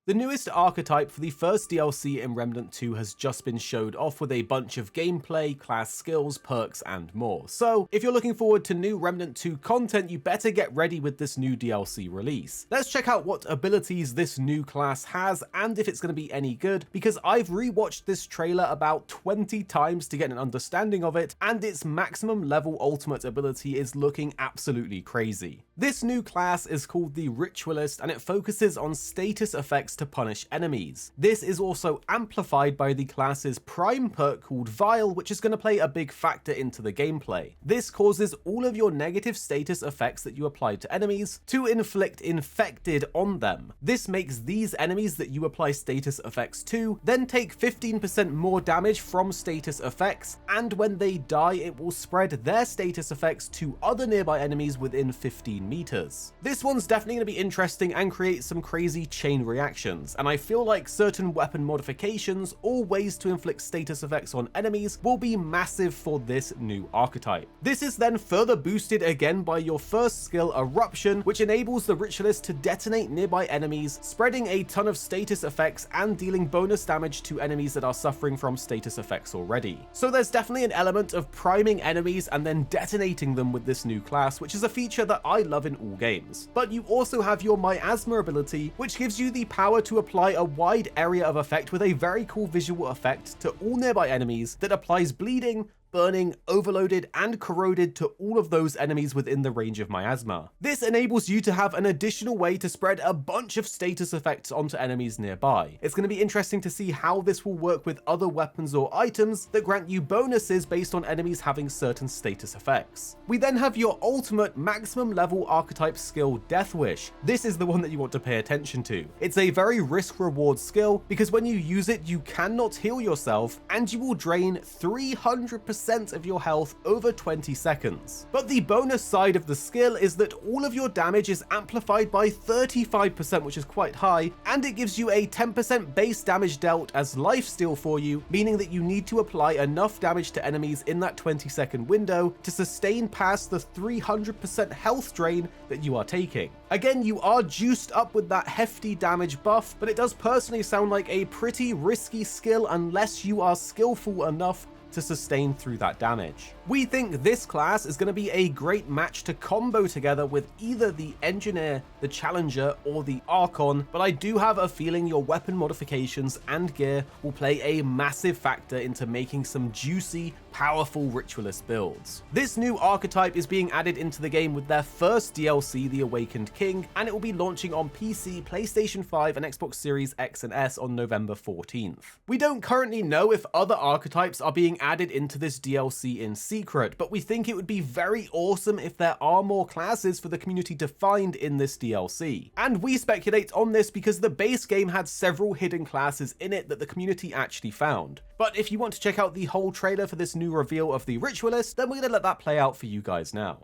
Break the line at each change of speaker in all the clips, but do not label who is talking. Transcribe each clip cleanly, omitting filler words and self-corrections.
The newest archetype for the first DLC in Remnant 2 has just been showed off with a bunch of gameplay, class skills, perks, and more. So, if you're looking forward to new Remnant 2 content, you better get ready with this new DLC release. Let's check out what abilities this new class has and if it's going to be any good, because I've rewatched this trailer about 20 times to get an understanding of it, and its maximum level ultimate ability is looking absolutely crazy. This new class is called the Ritualist, and it focuses on status effects to punish enemies. This is also amplified by the class's prime perk called Vile, which is going to play a big factor into the gameplay. This causes all of your negative status effects that you apply to enemies to inflict infected on them. This makes these enemies that you apply status effects to then take 15% more damage from status effects, and when they die it will spread their status effects to other nearby enemies within 15 meters. This one's definitely going to be interesting and create some crazy chain reactions, and I feel like certain weapon modifications or ways to inflict status effects on enemies will be massive for this new archetype. This is then further boosted again by your first skill, Eruption, which enables the Ritualist to detonate nearby enemies, spreading a ton of status effects and dealing bonus damage to enemies that are suffering from status effects already. So there's definitely an element of priming enemies and then detonating them with this new class, which is a feature that I love in all games. But you also have your Miasma ability, which gives you the power to apply a wide area of effect with a very cool visual effect to all nearby enemies that applies bleeding, burning, overloaded, and corroded to all of those enemies within the range of Miasma. This enables you to have an additional way to spread a bunch of status effects onto enemies nearby. It's going to be interesting to see how this will work with other weapons or items that grant you bonuses based on enemies having certain status effects. We then have your ultimate maximum level archetype skill, Death Wish. This is the one that you want to pay attention to. It's a very risk-reward skill because when you use it, you cannot heal yourself and you will drain 300% of your health over 20 seconds. But the bonus side of the skill is that all of your damage is amplified by 35%, which is quite high, and it gives you a 10% base damage dealt as lifesteal for you, meaning that you need to apply enough damage to enemies in that 20-second window to sustain past the 300% health drain that you are taking. Again, you are juiced up with that hefty damage buff, but it does personally sound like a pretty risky skill unless you are skillful enough to sustain through that damage. We think this class is going to be a great match to combo together with either the Engineer, the Challenger, or the Archon, but I do have a feeling your weapon modifications and gear will play a massive factor into making some juicy, powerful Ritualist builds. This new archetype is being added into the game with their first DLC, The Awakened King, and it will be launching on PC, PlayStation 5, and Xbox Series X and S on November 14th. We don't currently know if other archetypes are being added into this DLC in secret, but we think it would be very awesome if there are more classes for the community to find in this DLC. And we speculate on this because the base game had several hidden classes in it that the community actually found. But if you want to check out the whole trailer for this new reveal of the Ritualist, then we're going to let that play out for you guys now.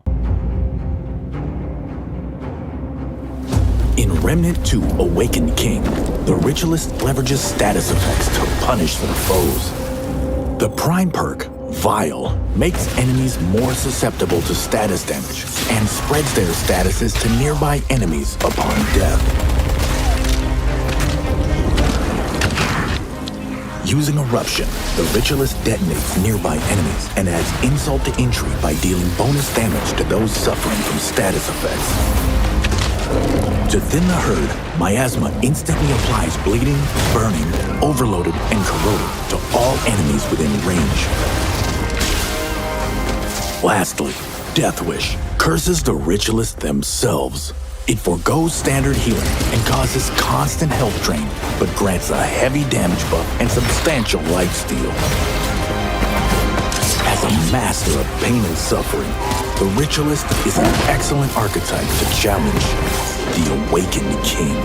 In Remnant 2 Awakened King, the Ritualist leverages status effects to punish their foes. The prime perk, Vile, makes enemies more susceptible to status damage and spreads their statuses to nearby enemies upon death. Using Eruption, the Ritualist detonates nearby enemies and adds insult to injury by dealing bonus damage to those suffering from status effects. To thin the herd, Miasma instantly applies bleeding, burning, overloaded, and corroded to all enemies within range. Lastly, Death Wish curses the Ritualists themselves. It forgoes standard healing and causes constant health drain, but grants a heavy damage buff and substantial lifesteal. As a master of pain and suffering, the Ritualist is an excellent archetype to challenge the Awakened King.